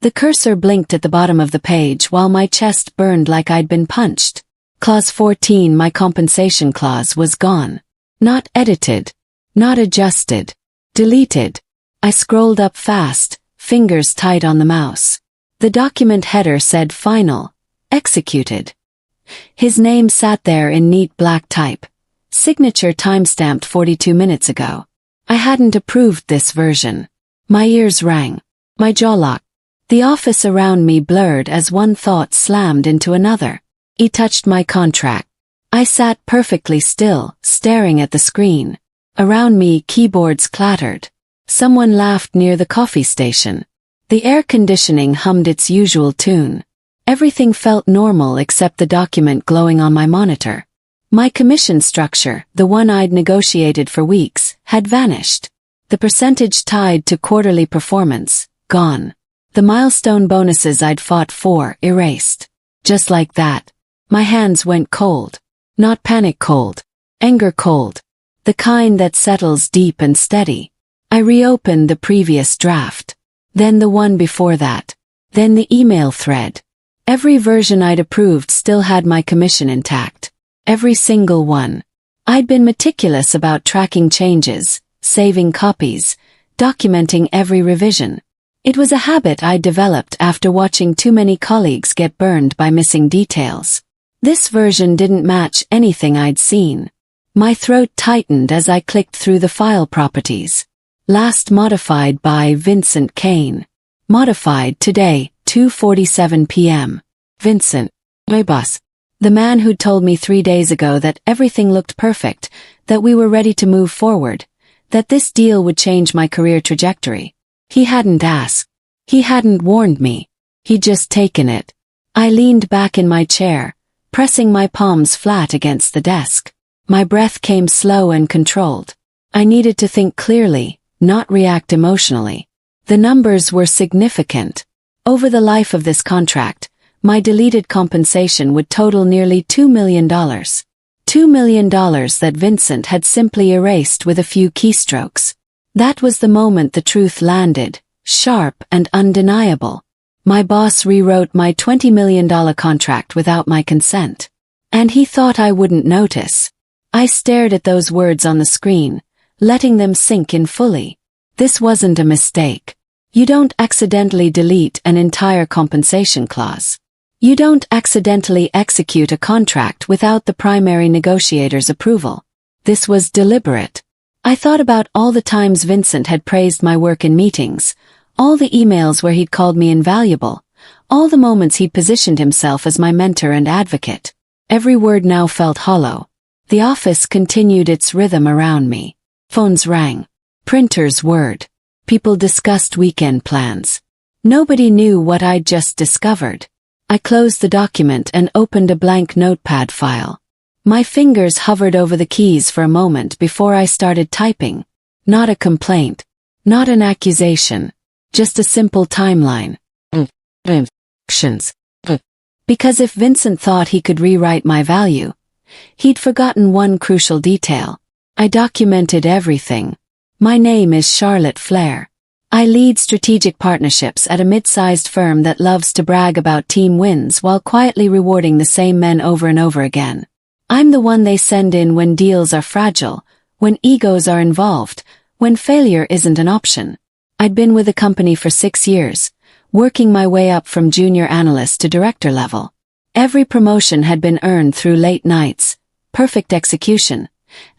The cursor blinked at the bottom of the page while my chest burned like I'd been punched. Clause 14, my compensation clause, was gone. Not edited. Not adjusted. Deleted. I scrolled up fast, fingers tight on the mouse. The document header said Final. Executed. His name sat there in neat black type. Signature timestamped 42 minutes ago. I hadn't approved this version. My ears rang. My jaw locked. The office around me blurred as one thought slammed into another. He touched my contract. I sat perfectly still, staring at the screen. Around me, keyboards clattered. Someone laughed near the coffee station. The air conditioning hummed its usual tune. Everything felt normal except the document glowing on my monitor. My commission structure, the one I'd negotiated for weeks, had vanished. The percentage tied to quarterly performance, gone. The milestone bonuses I'd fought for, erased. Just like that. My hands went cold. Not panic cold. Anger cold. The kind that settles deep and steady. I reopened the previous draft. Then the one before that. Then the email thread. Every version I'd approved still had my commission intact. Every single one. I'd been meticulous about tracking changes, saving copies, documenting every revision. It was a habit I developed after watching too many colleagues get burned by missing details. This version didn't match anything I'd seen. My throat tightened as I clicked through the file properties. Last modified by Vincent Kane. Modified today, 2:47 p.m. Vincent. My boss. The man who'd told me 3 days ago that everything looked perfect, that we were ready to move forward, that this deal would change my career trajectory. He hadn't asked. He hadn't warned me. He'd just taken it. I leaned back in my chair, pressing my palms flat against the desk. My breath came slow and controlled. I needed to think clearly, not react emotionally. The numbers were significant. Over the life of this contract, my deleted compensation would total nearly $2 million. $2 million that Vincent had simply erased with a few keystrokes. That was the moment the truth landed, sharp and undeniable. My boss rewrote my $20 million contract without my consent. And he thought I wouldn't notice. I stared at those words on the screen, letting them sink in fully. This wasn't a mistake. You don't accidentally delete an entire compensation clause. You don't accidentally execute a contract without the primary negotiator's approval. This was deliberate. I thought about all the times Vincent had praised my work in meetings, all the emails where he'd called me invaluable, all the moments he'd positioned himself as my mentor and advocate. Every word now felt hollow. The office continued its rhythm around me. Phones rang. Printers whirred. People discussed weekend plans. Nobody knew what I'd just discovered. I closed the document and opened a blank notepad file. My fingers hovered over the keys for a moment before I started typing. Not a complaint. Not an accusation. Just a simple timeline. Actions. Because if Vincent thought he could rewrite my value, he'd forgotten one crucial detail. I documented everything. My name is Charlotte Flair. I lead strategic partnerships at a mid-sized firm that loves to brag about team wins while quietly rewarding the same men over and over again. I'm the one they send in when deals are fragile, when egos are involved, when failure isn't an option. I'd been with the company for 6 years, working my way up from junior analyst to director level. Every promotion had been earned through late nights, perfect execution,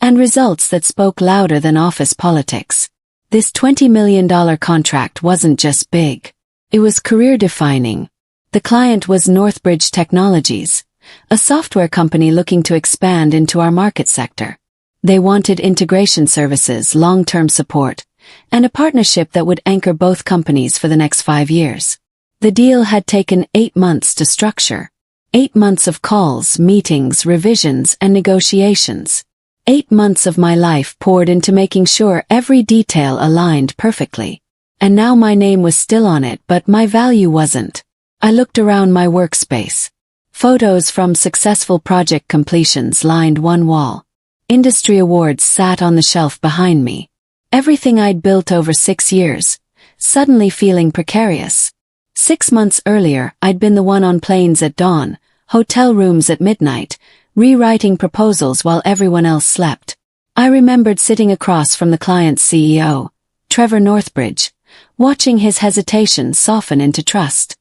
and results that spoke louder than office politics. This $20 million contract wasn't just big. It was career-defining. The client was Northbridge Technologies, a software company looking to expand into our market sector. They wanted integration services, long-term support, and a partnership that would anchor both companies for the next 5 years. The deal had taken 8 months to structure. 8 months of calls, meetings, revisions, and negotiations. 8 months of my life poured into making sure every detail aligned perfectly. And now my name was still on it, but my value wasn't. I looked around my workspace. Photos from successful project completions lined one wall. Industry awards sat on the shelf behind me. Everything I'd built over 6 years, suddenly feeling precarious. 6 months earlier, I'd been the one on planes at dawn, hotel rooms at midnight, rewriting proposals while everyone else slept. I remembered sitting across from the client's CEO, Trevor Northbridge, watching his hesitation soften into trust.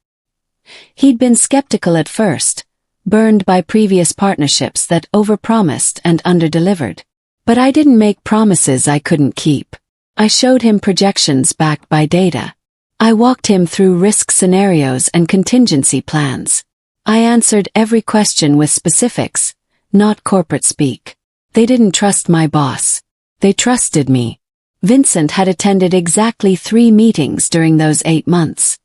He'd been skeptical at first, burned by previous partnerships that overpromised and underdelivered. But I didn't make promises I couldn't keep. I showed him projections backed by data. I walked him through risk scenarios and contingency plans. I answered every question with specifics, not corporate speak. They didn't trust my boss. They trusted me. Vincent had attended exactly 3 meetings during those 8 months.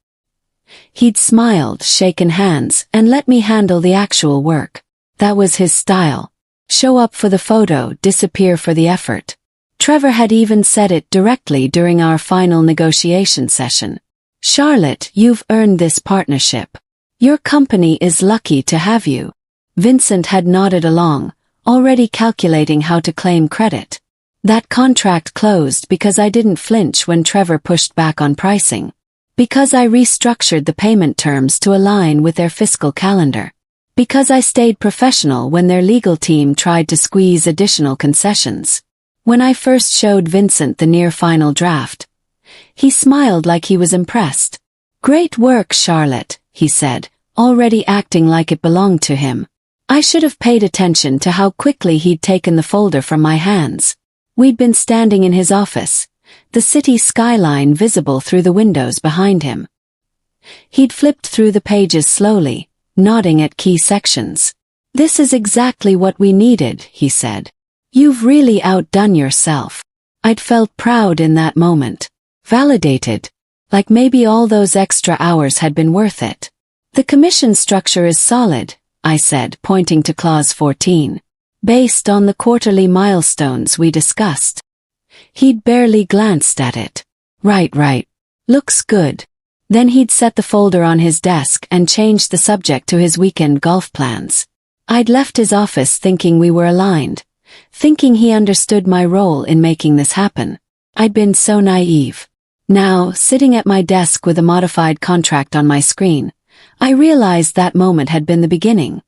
He'd smiled, shaken hands, and let me handle the actual work. That was his style. Show up for the photo, disappear for the effort. Trevor had even said it directly during our final negotiation session. Charlotte, you've earned this partnership. Your company is lucky to have you. Vincent had nodded along, already calculating how to claim credit. That contract closed because I didn't flinch when Trevor pushed back on pricing. Because I restructured the payment terms to align with their fiscal calendar. Because I stayed professional when their legal team tried to squeeze additional concessions. When I first showed Vincent the near-final draft, he smiled like he was impressed. "Great work, Charlotte," he said, already acting like it belonged to him. I should have paid attention to how quickly he'd taken the folder from my hands. We'd been standing in his office, the city skyline visible through the windows behind him. He'd flipped through the pages slowly, nodding at key sections. "This is exactly what we needed," he said. "You've really outdone yourself." I'd felt proud in that moment. Validated. Like maybe all those extra hours had been worth it. "The commission structure is solid," I said, pointing to Clause 14. "Based on the quarterly milestones we discussed." He'd barely glanced at it. Right. Looks good." Then he'd set the folder on his desk and changed the subject to his weekend golf plans. I'd left his office thinking we were aligned, thinking he understood my role in making this happen. I'd been so naive. Now, sitting at my desk with a modified contract on my screen, I realized that moment had been the beginning.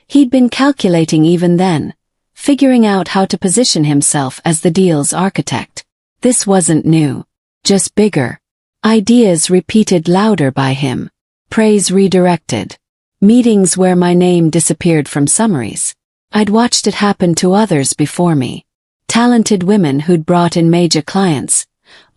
He'd been calculating even then, figuring out how to position himself as the deal's architect. This wasn't new, just bigger. Ideas repeated louder by him. Praise redirected. Meetings where my name disappeared from summaries. I'd watched it happen to others before me. Talented women who'd brought in major clients,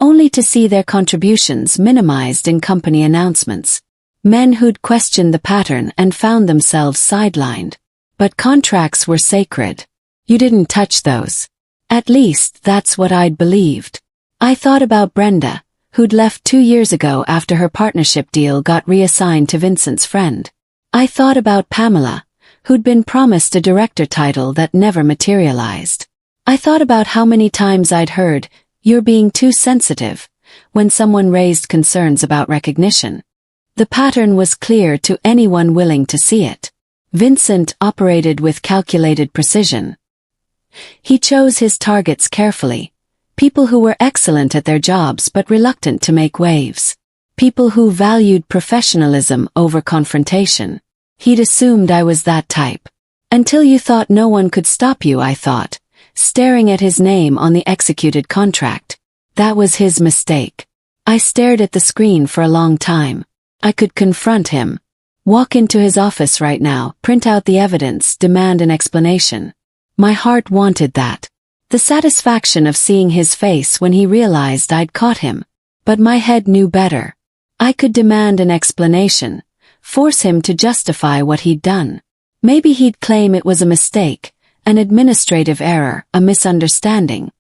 only to see their contributions minimized in company announcements. Men who'd questioned the pattern and found themselves sidelined. But contracts were sacred. You didn't touch those. At least that's what I'd believed. I thought about Brenda, who'd left 2 years ago after her partnership deal got reassigned to Vincent's friend. I thought about Pamela, who'd been promised a director title that never materialized. I thought about how many times I'd heard, "You're being too sensitive," when someone raised concerns about recognition. The pattern was clear to anyone willing to see it. Vincent operated with calculated precision. He chose his targets carefully. People who were excellent at their jobs but reluctant to make waves. People who valued professionalism over confrontation. He'd assumed I was that type. Until you thought no one could stop you, I thought, staring at his name on the executed contract. That was his mistake. I stared at the screen for a long time. I could confront him. Walk into his office right now, print out the evidence, demand an explanation. My heart wanted that. The satisfaction of seeing his face when he realized I'd caught him. But my head knew better. I could demand an explanation, force him to justify what he'd done. Maybe he'd claim it was a mistake, an administrative error, a misunderstanding.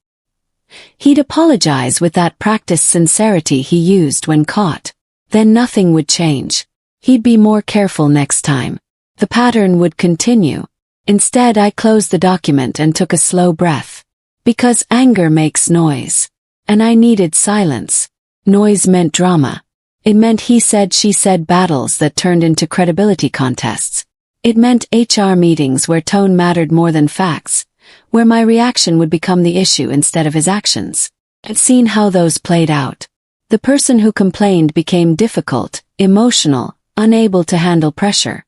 He'd apologize with that practiced sincerity he used when caught. Then nothing would change. He'd be more careful next time. The pattern would continue. Instead, I closed the document and took a slow breath. Because anger makes noise. And I needed silence. Noise meant drama. It meant he said, she said battles that turned into credibility contests. It meant HR meetings where tone mattered more than facts, where my reaction would become the issue instead of his actions. I'd seen how those played out. The person who complained became difficult, emotional, unable to handle pressure.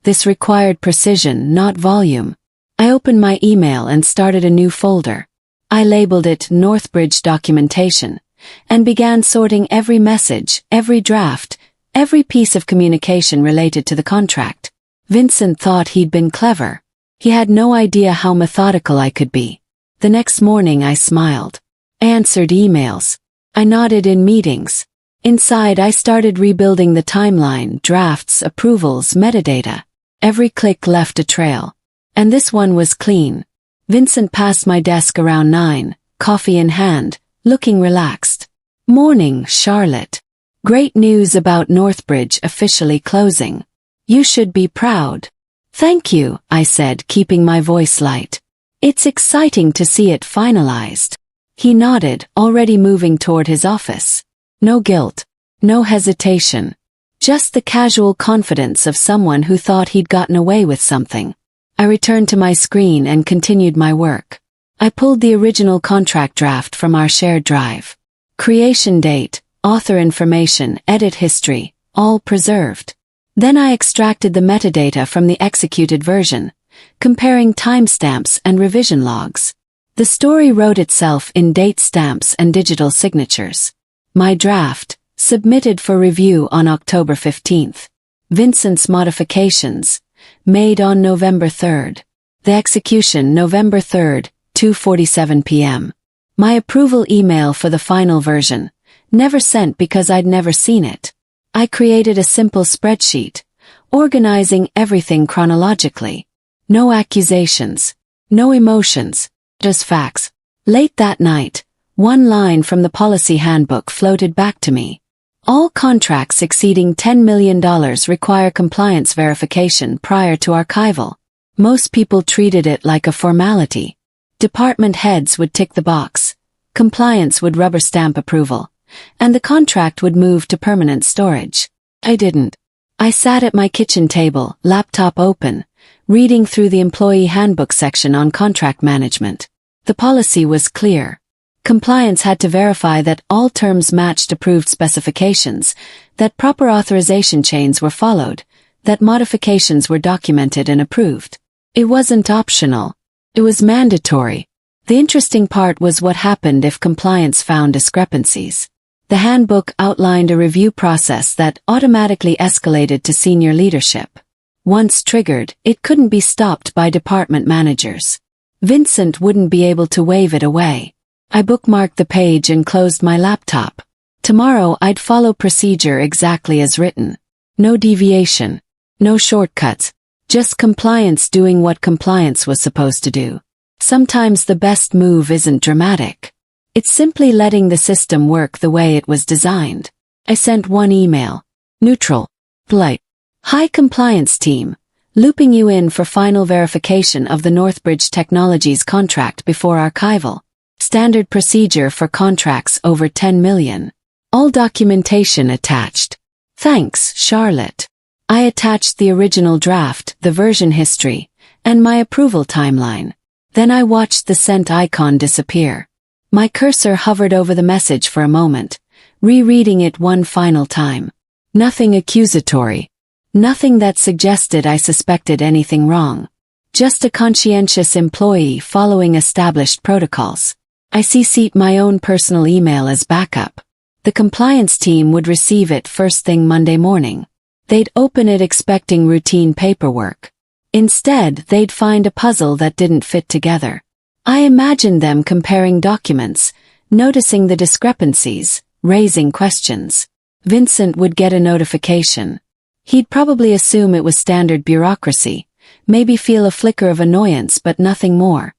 This required precision, not volume. I opened my email and started a new folder. I labeled it Northbridge Documentation, and began sorting every message, every draft, every piece of communication related to the contract. Vincent thought he'd been clever. He had no idea how methodical I could be. The next morning I smiled. I answered emails. I nodded in meetings. Inside I started rebuilding the timeline, drafts, approvals, metadata. Every click left a trail. And this one was clean. Vincent passed my desk around 9, coffee in hand, looking relaxed. Morning, Charlotte. Great news about Northbridge officially closing. You should be proud. Thank you, I said, keeping my voice light. It's exciting to see it finalized. He nodded, already moving toward his office. No guilt. No hesitation. Just the casual confidence of someone who thought he'd gotten away with something. I returned to my screen and continued my work. I pulled the original contract draft from our shared drive. Creation date, author information, edit history, all preserved. Then I extracted the metadata from the executed version, comparing timestamps and revision logs. The story wrote itself in date stamps and digital signatures. My draft, submitted for review on October 15th. Vincent's modifications, made on November 3rd. The execution November 3rd, 2:47 p.m. My approval email for the final version, never sent because I'd never seen it. I created a simple spreadsheet, organizing everything chronologically. No accusations, no emotions, just facts. Late that night, one line from the policy handbook floated back to me. All contracts exceeding $10 million require compliance verification prior to archival. Most people treated it like a formality. Department heads would tick the box, compliance would rubber stamp approval, and the contract would move to permanent storage. I didn't. I sat at my kitchen table, laptop open, reading through the employee handbook section on contract management. The policy was clear. Compliance had to verify that all terms matched approved specifications, that proper authorization chains were followed, that modifications were documented and approved. It wasn't optional. It was mandatory. The interesting part was what happened if compliance found discrepancies. The handbook outlined a review process that automatically escalated to senior leadership. Once triggered, it couldn't be stopped by department managers. Vincent wouldn't be able to wave it away. I bookmarked the page and closed my laptop. Tomorrow I'd follow procedure exactly as written. No deviation. No shortcuts. Just compliance doing what compliance was supposed to do. Sometimes the best move isn't dramatic. It's simply letting the system work the way it was designed. I sent one email. Neutral. Polite. Hi compliance team. Looping you in for final verification of the Northbridge Technologies contract before archival. Standard procedure for contracts over 10 million. All documentation attached. Thanks, Charlotte. I attached the original draft, the version history, and my approval timeline. Then I watched the sent icon disappear. My cursor hovered over the message for a moment, rereading it one final time. Nothing accusatory. Nothing that suggested I suspected anything wrong. Just a conscientious employee following established protocols. I CC'd my own personal email as backup. The compliance team would receive it first thing Monday morning. They'd open it expecting routine paperwork. Instead, they'd find a puzzle that didn't fit together. I imagined them comparing documents, noticing the discrepancies, raising questions. Vincent would get a notification. He'd probably assume it was standard bureaucracy, maybe feel a flicker of annoyance but nothing more.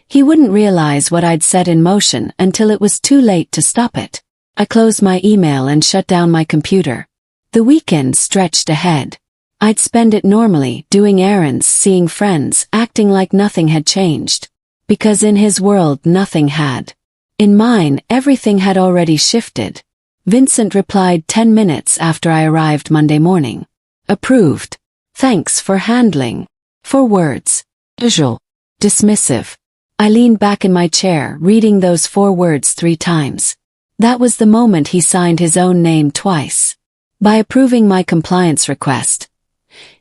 He wouldn't realize what I'd set in motion until it was too late to stop it. I closed my email and shut down my computer. The weekend stretched ahead. I'd spend it normally, doing errands, seeing friends, acting like nothing had changed. Because in his world nothing had. In mine, everything had already shifted. Vincent replied 10 minutes after I arrived Monday morning. Approved. Thanks for handling. 4 words. Visual. Dismissive. I leaned back in my chair, reading those 4 words 3 times. That was the moment he signed his own name twice. By approving my compliance request,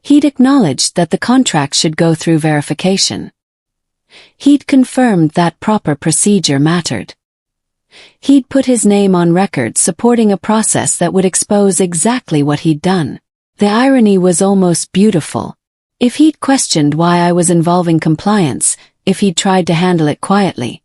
he'd acknowledged that the contract should go through verification. He'd confirmed that proper procedure mattered. He'd put his name on record supporting a process that would expose exactly what he'd done. The irony was almost beautiful. If he'd questioned why I was involving compliance, if he'd tried to handle it quietly,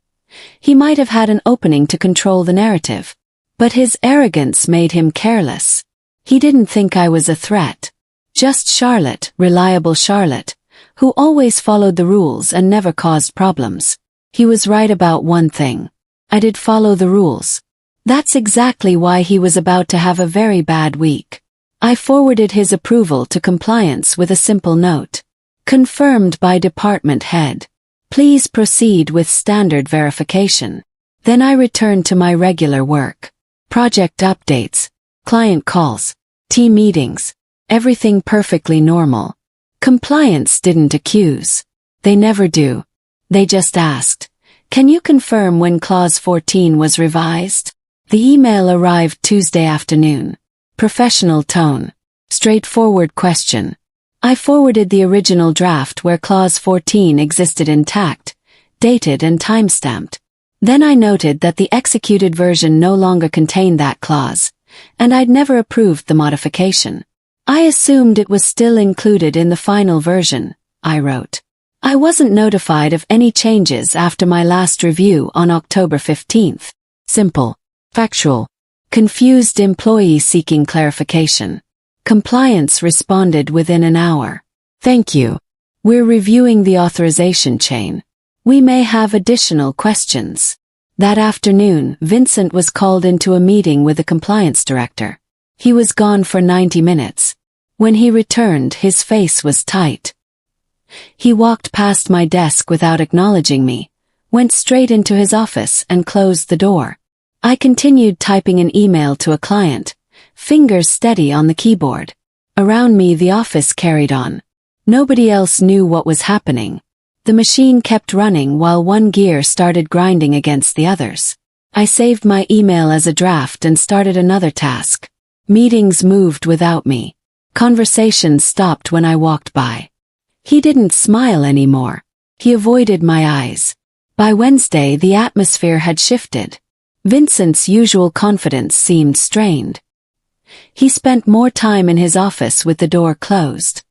he might have had an opening to control the narrative. But his arrogance made him careless. He didn't think I was a threat. Just Charlotte, reliable Charlotte, who always followed the rules and never caused problems. He was right about one thing. I did follow the rules. That's exactly why he was about to have a very bad week. I forwarded his approval to compliance with a simple note. Confirmed by department head. Please proceed with standard verification. Then I returned to my regular work. Project updates, client calls, team meetings, everything perfectly normal. Compliance didn't accuse. They never do. They just asked, "Can you confirm when Clause 14 was revised?" The email arrived Tuesday afternoon. Professional tone. Straightforward question. I forwarded the original draft where Clause 14 existed intact, dated and time-stamped. Then I noted that the executed version no longer contained that clause, and I'd never approved the modification. I assumed it was still included in the final version, I wrote. I wasn't notified of any changes after my last review on October 15th. Simple. Factual. Confused employee seeking clarification. Compliance responded within an hour. Thank you. We're reviewing the authorization chain. We may have additional questions. That afternoon, Vincent was called into a meeting with the compliance director. He was gone for 90 minutes. When he returned, his face was tight. He walked past my desk without acknowledging me, went straight into his office and closed the door. I continued typing an email to a client, fingers steady on the keyboard. Around me the office carried on. Nobody else knew what was happening. The machine kept running while one gear started grinding against the others. I saved my email as a draft and started another task. Meetings moved without me. Conversations stopped when I walked by. He didn't smile anymore. He avoided my eyes. By Wednesday the atmosphere had shifted. Vincent's usual confidence seemed strained. He spent more time in his office with the door closed.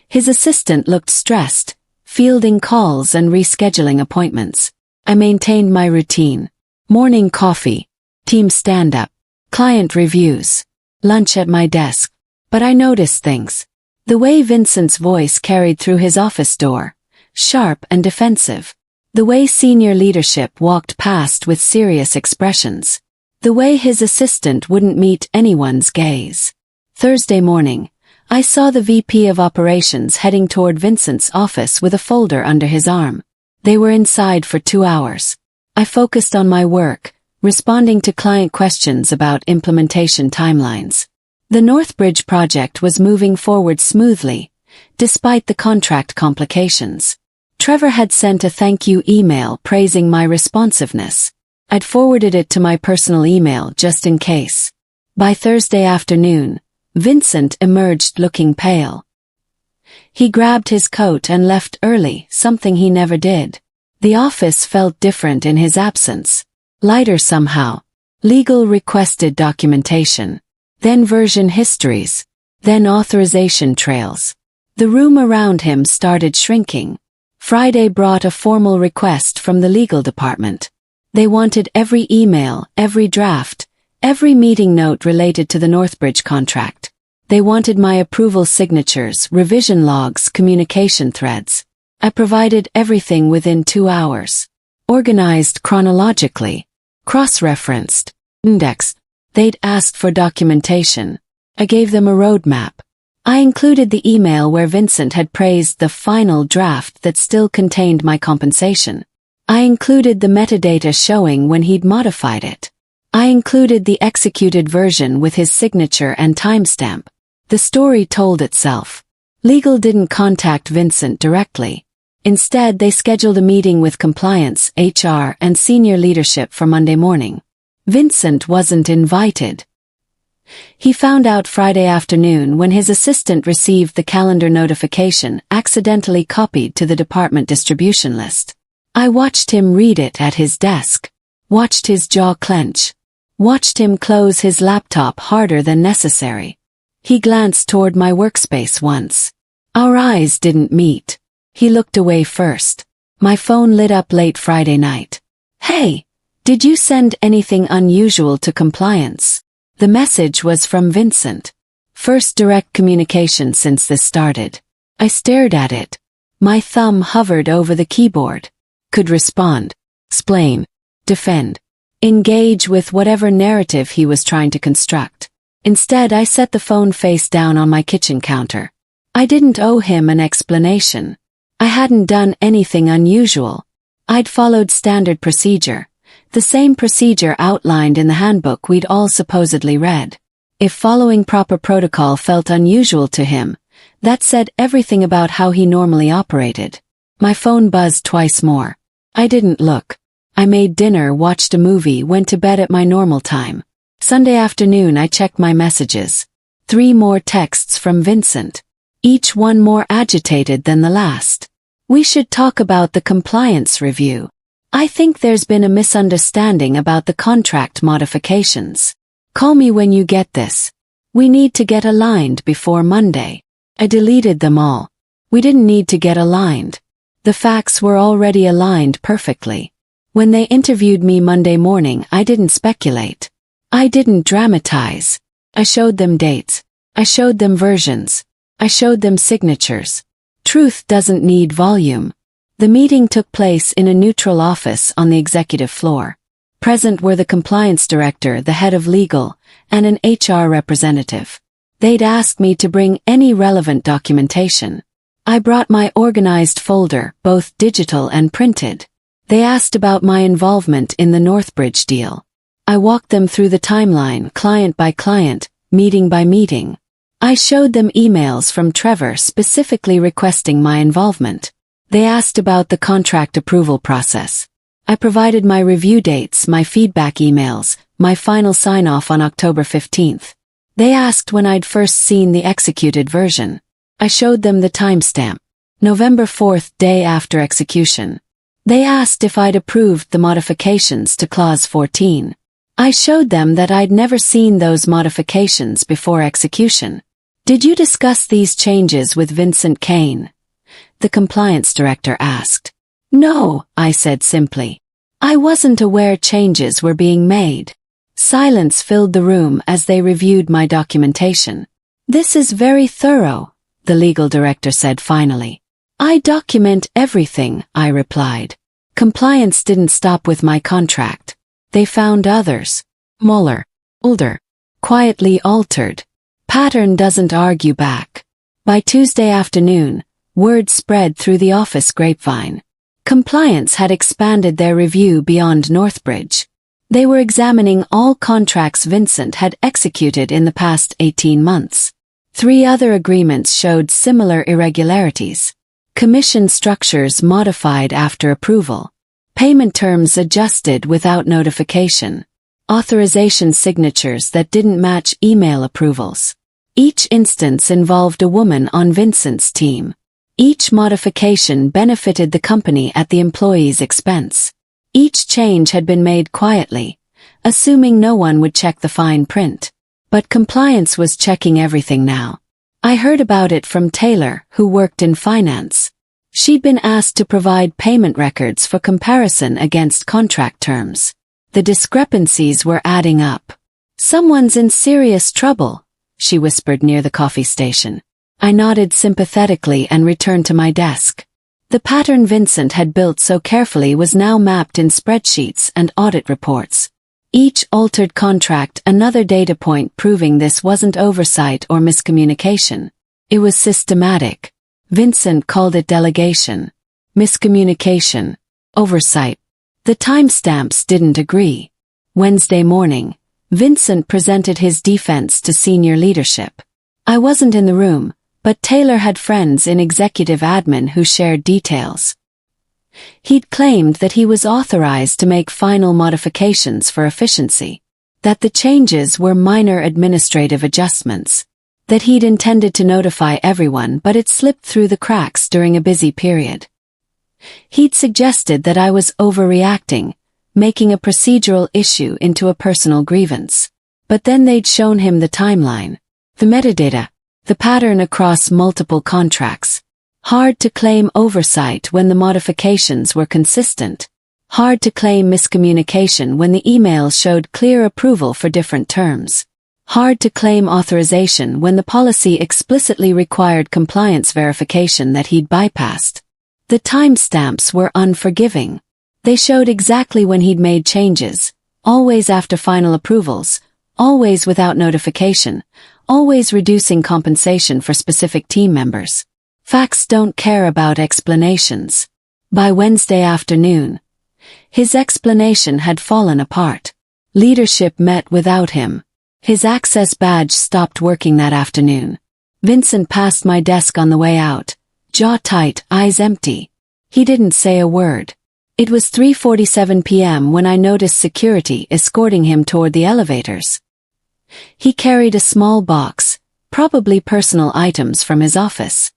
His assistant looked stressed, fielding calls and rescheduling appointments. I maintained my routine. Morning coffee, team stand-up, client reviews, lunch at my desk. But I noticed things. The way Vincent's voice carried through his office door, sharp and defensive. The way senior leadership walked past with serious expressions. The way his assistant wouldn't meet anyone's gaze. Thursday morning, I saw the VP of operations heading toward Vincent's office with a folder under his arm. They were inside for 2 hours. I focused on my work, responding to client questions about implementation timelines. The Northbridge project was moving forward smoothly, despite the contract complications. Trevor had sent a thank you email praising my responsiveness. I'd forwarded it to my personal email just in case. By Thursday afternoon, Vincent emerged looking pale. He grabbed his coat and left early, something he never did. The office felt different in his absence. Lighter somehow. Legal requested documentation. Then version histories. Then authorization trails. The room around him started shrinking. Friday brought a formal request from the legal department. They wanted every email, every draft, every meeting note related to the Northbridge contract. They wanted my approval signatures, revision logs, communication threads. I provided everything within 2 hours. Organized chronologically. Cross-referenced. Indexed. They'd asked for documentation. I gave them a roadmap. I included the email where Vincent had praised the final draft that still contained my compensation. I included the metadata showing when he'd modified it. I included the executed version with his signature and timestamp. The story told itself. Legal didn't contact Vincent directly. Instead, they scheduled a meeting with compliance, HR, and senior leadership for Monday morning. Vincent wasn't invited. He found out Friday afternoon when his assistant received the calendar notification accidentally copied to the department distribution list. I watched him read it at his desk, watched his jaw clench, watched him close his laptop harder than necessary. He glanced toward my workspace once. Our eyes didn't meet. He looked away first. My phone lit up late Friday night. "Hey, did you send anything unusual to compliance?" The message was from Vincent. First direct communication since this started. I stared at it. My thumb hovered over the keyboard. Could respond, explain, defend, engage with whatever narrative he was trying to construct. Instead, I set the phone face down on my kitchen counter. I didn't owe him an explanation. I hadn't done anything unusual. I'd followed standard procedure. The same procedure outlined in the handbook we'd all supposedly read. If following proper protocol felt unusual to him, that said everything about how he normally operated. My phone buzzed twice more. I didn't look. I made dinner, watched a movie, went to bed at my normal time. Sunday afternoon I checked my messages. 3 more texts from Vincent. Each one more agitated than the last. "We should talk about the compliance review. I think there's been a misunderstanding about the contract modifications. Call me when you get this. We need to get aligned before Monday." I deleted them all. We didn't need to get aligned. The facts were already aligned perfectly. When they interviewed me Monday morning, I didn't speculate. I didn't dramatize. I showed them dates. I showed them versions. I showed them signatures. Truth doesn't need volume. The meeting took place in a neutral office on the executive floor. Present were the compliance director, the head of legal, and an HR representative. They'd asked me to bring any relevant documentation. I brought my organized folder, both digital and printed. They asked about my involvement in the Northbridge deal. I walked them through the timeline, client by client, meeting by meeting. I showed them emails from Trevor specifically requesting my involvement. They asked about the contract approval process. I provided my review dates, my feedback emails, my final sign-off on October 15th. They asked when I'd first seen the executed version. I showed them the timestamp, November 4th, day after execution. They asked if I'd approved the modifications to Clause 14. I showed them that I'd never seen those modifications before execution. "Did you discuss these changes with Vincent Kane?" the compliance director asked. "No," I said simply. "I wasn't aware changes were being made." Silence filled the room as they reviewed my documentation. "This is very thorough," the legal director said finally. "I document everything," I replied. Compliance didn't stop with my contract. They found others. Smaller, older, quietly altered. Pattern doesn't argue back. By Tuesday afternoon, word spread through the office grapevine. Compliance had expanded their review beyond Northbridge. They were examining all contracts Vincent had executed in the past 18 months. 3 other agreements showed similar irregularities. Commission structures modified after approval. Payment terms adjusted without notification. Authorization signatures that didn't match email approvals. Each instance involved a woman on Vincent's team. Each modification benefited the company at the employee's expense. Each change had been made quietly, assuming no one would check the fine print. But compliance was checking everything now. I heard about it from Taylor, who worked in finance. She'd been asked to provide payment records for comparison against contract terms. The discrepancies were adding up. "Someone's in serious trouble," she whispered near the coffee station. I nodded sympathetically and returned to my desk. The pattern Vincent had built so carefully was now mapped in spreadsheets and audit reports. Each altered contract another data point proving this wasn't oversight or miscommunication. It was systematic. Vincent called it delegation. Miscommunication. Oversight. The timestamps didn't agree. Wednesday morning, Vincent presented his defense to senior leadership. I wasn't in the room, but Taylor had friends in executive admin who shared details. He'd claimed that he was authorized to make final modifications for efficiency. that the changes were minor administrative adjustments, that he'd intended to notify everyone but it slipped through the cracks during a busy period. He'd suggested that I was overreacting, making a procedural issue into a personal grievance. But then they'd shown him the timeline, the metadata, the pattern across multiple contracts. Hard to claim oversight when the modifications were consistent. Hard to claim miscommunication when the emails showed clear approval for different terms. Hard to claim authorization when the policy explicitly required compliance verification that he'd bypassed. The timestamps were unforgiving. They showed exactly when he'd made changes, always after final approvals, always without notification, always reducing compensation for specific team members. Facts don't care about explanations. By Wednesday afternoon, his explanation had fallen apart. Leadership met without him. His access badge stopped working that afternoon. Vincent passed my desk on the way out, jaw tight, eyes empty. He didn't say a word. It was 3:47 p.m. when I noticed security escorting him toward the elevators. He carried a small box, probably personal items from his office.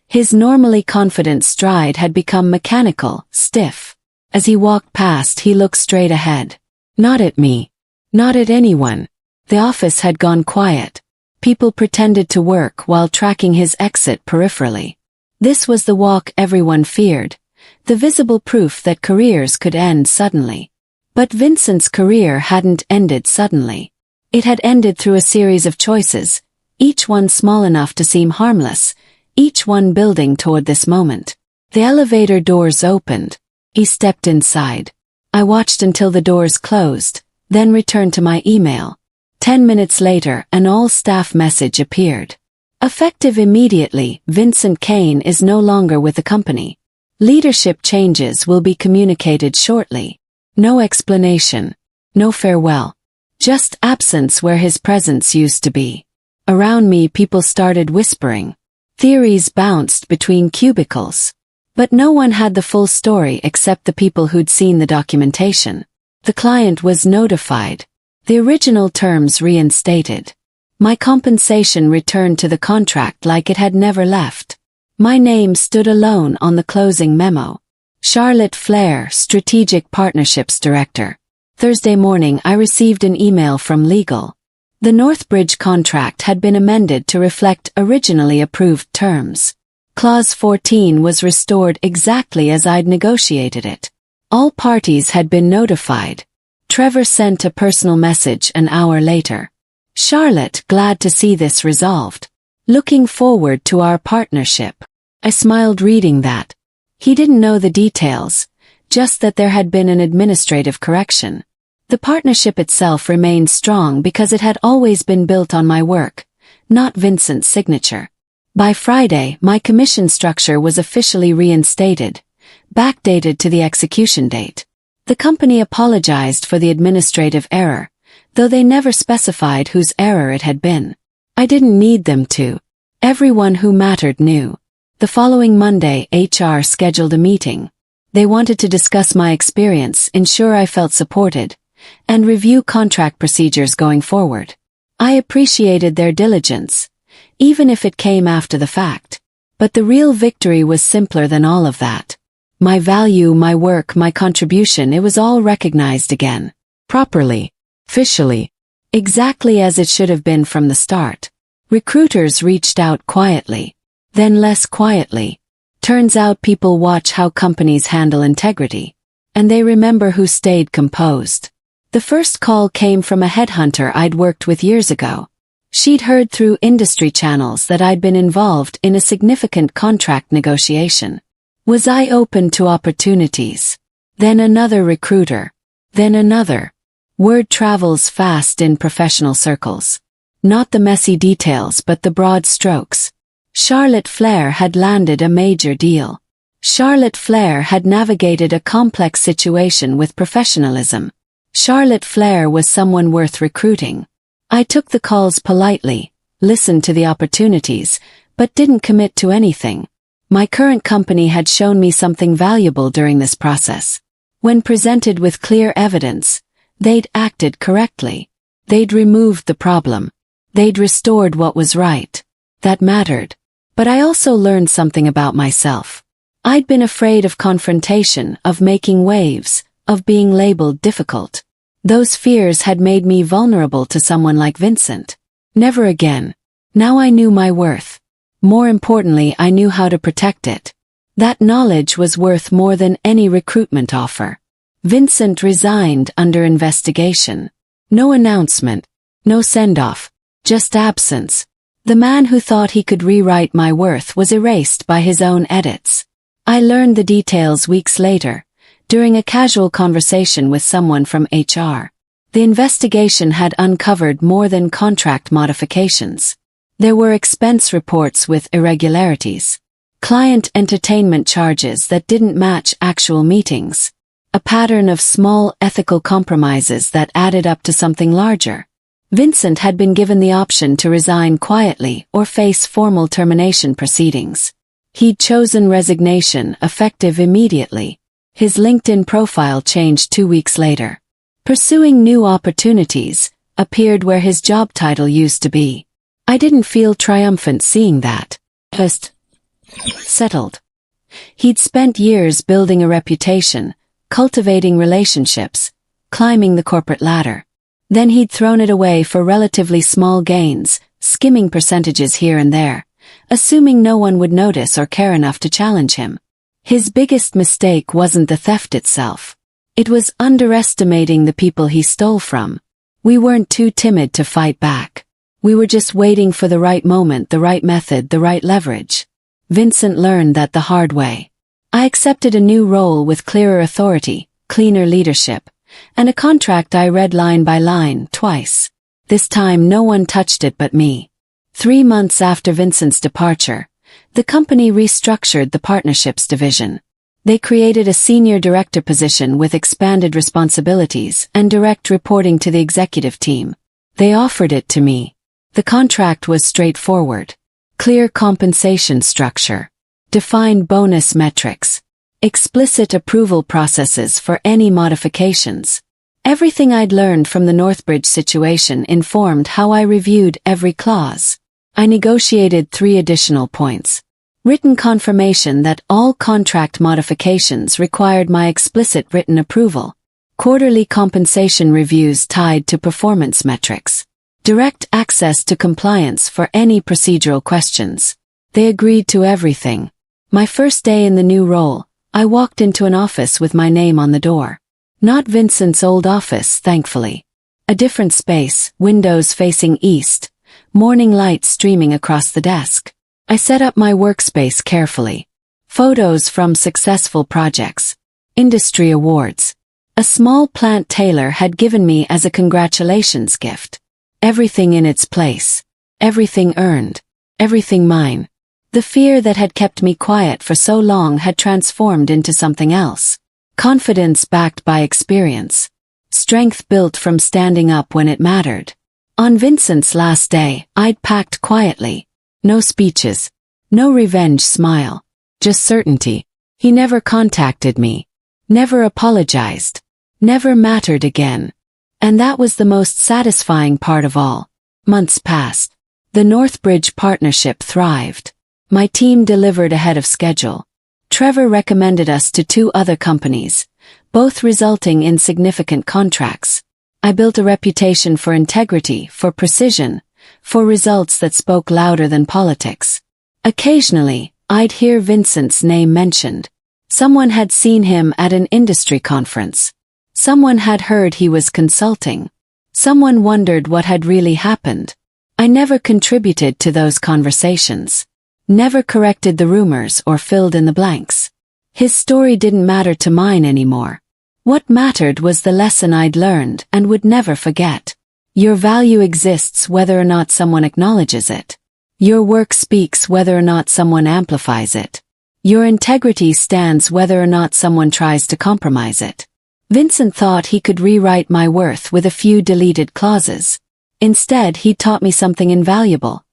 His normally confident stride had become mechanical, stiff. As he walked past, he looked straight ahead. Not at me. Not at anyone. The office had gone quiet. People pretended to work while tracking his exit peripherally. This was the walk everyone feared, the visible proof that careers could end suddenly. But Vincent's career hadn't ended suddenly. It had ended through a series of choices, each one small enough to seem harmless, each one building toward this moment. The elevator doors opened. He stepped inside. I watched until the doors closed, then returned to my email. 10 minutes later, an all-staff message appeared. Effective immediately, Vincent Kane is no longer with the company. Leadership changes will be communicated shortly. No explanation. No farewell. Just absence where his presence used to be. Around me, people started whispering. Theories bounced between cubicles. But no one had the full story except the people who'd seen the documentation. The client was notified. The original terms reinstated. My compensation returned to the contract like it had never left. My name stood alone on the closing memo. Charlotte Flair, Strategic Partnerships Director. Thursday morning I received an email from legal. The Northbridge contract had been amended to reflect originally approved terms. Clause 14 was restored exactly as I'd negotiated it. All parties had been notified. Trevor sent a personal message an hour later. Charlotte, glad to see this resolved. Looking forward to our partnership. I smiled reading that. He didn't know the details, just that there had been an administrative correction. The partnership itself remained strong because it had always been built on my work, not Vincent's signature. By Friday, my commission structure was officially reinstated, backdated to the execution date. The company apologized for the administrative error, though they never specified whose error it had been. I didn't need them to. Everyone who mattered knew. The following Monday, HR scheduled a meeting. They wanted to discuss my experience, ensure I felt supported, and review contract procedures going forward. I appreciated their diligence, even if it came after the fact. But the real victory was simpler than all of that. My value, my work, my contribution, it was all recognized again. Properly. Officially. Exactly as it should have been from the start. Recruiters reached out quietly. Then less quietly. Turns out people watch how companies handle integrity. And they remember who stayed composed. The first call came from a headhunter I'd worked with years ago. She'd heard through industry channels that I'd been involved in a significant contract negotiation. Was I open to opportunities? Then another recruiter. Then another. Word travels fast in professional circles. Not the messy details but the broad strokes. Charlotte Flair had landed a major deal. Charlotte Flair had navigated a complex situation with professionalism. Charlotte Flair was someone worth recruiting. I took the calls politely, listened to the opportunities, but didn't commit to anything. My current company had shown me something valuable during this process. When presented with clear evidence, they'd acted correctly. They'd removed the problem. They'd restored what was right. That mattered. But I also learned something about myself. I'd been afraid of confrontation, of making waves, of being labeled difficult. Those fears had made me vulnerable to someone like Vincent. Never again. Now I knew my worth. More importantly, I knew how to protect it. That knowledge was worth more than any recruitment offer. Vincent resigned under investigation. No announcement. No send-off. Just absence. The man who thought he could rewrite my worth was erased by his own edits. I learned the details weeks later, during a casual conversation with someone from HR. The investigation had uncovered more than contract modifications. There were expense reports with irregularities, client entertainment charges that didn't match actual meetings, a pattern of small ethical compromises that added up to something larger. Vincent had been given the option to resign quietly or face formal termination proceedings. He'd chosen resignation, effective immediately. His LinkedIn profile changed 2 weeks later. Pursuing new opportunities appeared where his job title used to be. I didn't feel triumphant seeing that. Just settled. He'd spent years building a reputation, cultivating relationships, climbing the corporate ladder. Then he'd thrown it away for relatively small gains, skimming percentages here and there, assuming no one would notice or care enough to challenge him. His biggest mistake wasn't the theft itself. It was underestimating the people he stole from. We weren't too timid to fight back. We were just waiting for the right moment, the right method, the right leverage. Vincent learned that the hard way. I accepted a new role with clearer authority, cleaner leadership, and a contract I read line by line, twice. This time no one touched it but me. 3 months after Vincent's departure, the company restructured the partnerships division. They created a senior director position with expanded responsibilities and direct reporting to the executive team. They offered it to me. The contract was straightforward. Clear compensation structure. Defined bonus metrics. Explicit approval processes for any modifications. Everything I'd learned from the Northbridge situation informed how I reviewed every clause. I negotiated 3 additional points. Written confirmation that all contract modifications required my explicit written approval. Quarterly compensation reviews tied to performance metrics. Direct access to compliance for any procedural questions. They agreed to everything. My first day in the new role, I walked into an office with my name on the door. Not Vincent's old office, thankfully. A different space, windows facing east, morning light streaming across the desk. I set up my workspace carefully. Photos from successful projects. Industry awards. A small plant Taylor had given me as a congratulations gift. Everything in its place. Everything earned. Everything mine. The fear that had kept me quiet for so long had transformed into something else. Confidence backed by experience. Strength built from standing up when it mattered. On Vincent's last day, I'd packed quietly. No speeches. No revenge smile. Just certainty. He never contacted me. Never apologized. Never mattered again. And that was the most satisfying part of all. Months passed. The Northbridge partnership thrived. My team delivered ahead of schedule. Trevor recommended us to 2 other companies, both resulting in significant contracts. I built a reputation for integrity, for precision, for results that spoke louder than politics. Occasionally, I'd hear Vincent's name mentioned. Someone had seen him at an industry conference. Someone had heard he was consulting. Someone wondered what had really happened. I never contributed to those conversations. Never corrected the rumors or filled in the blanks. His story didn't matter to mine anymore. What mattered was the lesson I'd learned and would never forget. Your value exists whether or not someone acknowledges it. Your work speaks whether or not someone amplifies it. Your integrity stands whether or not someone tries to compromise it. Vincent thought he could rewrite my worth with a few deleted clauses. Instead, he taught me something invaluable.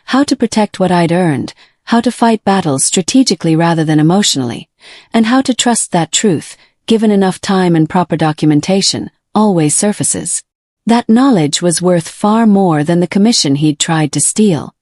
How to protect what I'd earned, how to fight battles strategically rather than emotionally, and how to trust that truth, given enough time and proper documentation, always surfaces. That knowledge was worth far more than the commission he'd tried to steal.